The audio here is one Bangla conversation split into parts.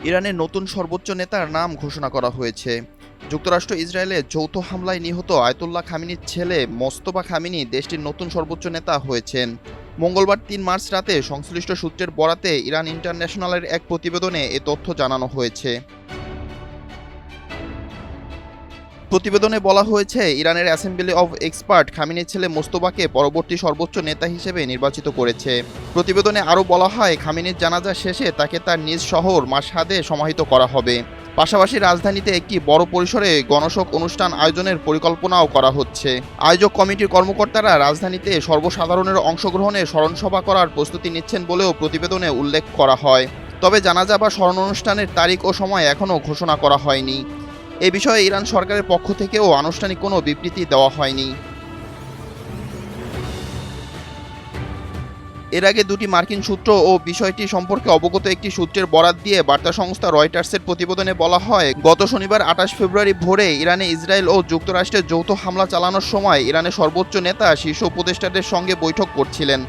ইরানের নতুন সর্বোচ্চ নেতার নাম ঘোষণা করা হয়েছে। যুক্তরাষ্ট্র ইসরায়েলে যৌথ হামলায় নিহত আয়াতুল্লাহ খামিনির ছেলে মোস্তফা খামিনি দেশটির নতুন সর্বোচ্চ নেতা হয়েছেন। মঙ্গলবার ৩ মার্চ রাতে সংশ্লিষ্ট সূত্রের বরাতে ইরান ইন্টারন্যাশনালের এক প্রতিবেদনে এ তথ্য জানানো হয়েছে। প্রতিবেদনে বলা হয়েছে, ইরানের অ্যাসেম্বলি অব এক্সপার্ট খামিনির ছেলে মোস্তফাকে পরবর্তী সর্বোচ্চ নেতা হিসেবে নির্বাচিত করেছে। প্রতিবেদনে আরও বলা হয়, খামিনির জানাজা শেষে তাকে তার নিজ শহর মাশহাদে সমাহিত করা হবে। পাশাপাশি রাজধানীতে একটি বড় পরিসরে গণশোক অনুষ্ঠান আয়োজনের পরিকল্পনাও করা হচ্ছে। আয়োজক কমিটির কর্মকর্তারা রাজধানীতে সর্বসাধারণের অংশগ্রহণে স্মরণসভা করার প্রস্তুতি নিচ্ছেন বলেও প্রতিবেদনে উল্লেখ করা হয়। তবে জানাজা বা স্মরণ অনুষ্ঠানের তারিখ ও সময় এখনও ঘোষণা করা হয়নি। এ বিষয়ে ইরান সরকারের পক্ষ থেকেও আনুষ্ঠানিক কোনো বিবৃতি দেওয়া হয়নি। এর আগে দুটি মার্কিন সূত্র ও বিষয়টি সম্পর্কে অবগত একটি সূত্রের বরাত দিয়ে বার্তা সংস্থা রয়টার্সের প্রতিবেদনে বলা হয়, গত শনিবার ২৮ ফেব্রুয়ারি ভোরে ইরানে ইসরায়েল ও যুক্তরাষ্ট্রের যৌথ হামলা চালানোর সময় ইরানের সর্বোচ্চ নেতা শীর্ষ উপদেষ্টাদের সঙ্গে বৈঠক করছিলেন।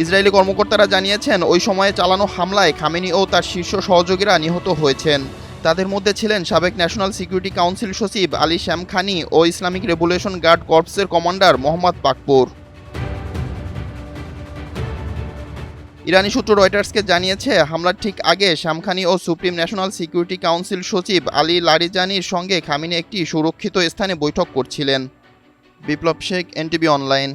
ইসরায়েলি কর্মকর্তারা জানিয়েছেন, ওই সময়ে চালানো হামলায় খামেনি ও তার শীর্ষ সহযোগীরা নিহত হয়েছেন। তাদের মধ্যে ছিলেন সাবেক ন্যাশনাল সিকিউরিটি কাউন্সিল সচিব আলী শ্যামখানি ও ইসলামিক রেভলিউশন গার্ড কর্পসের কমান্ডার মোহাম্মদ পাকপুর। ইরানি সূত্র রয়টার্সকে জানিয়েছে, হামলার ঠিক আগে শ্যামখানি ও সুপ্রিম ন্যাশনাল সিকিউরিটি কাউন্সিল সচিব আলী লারিজানির সঙ্গে খামেনি একটি সুরক্ষিত স্থানে বৈঠক করছিলেন। বিপ্লব শেখ, এনটিভি অনলাইন।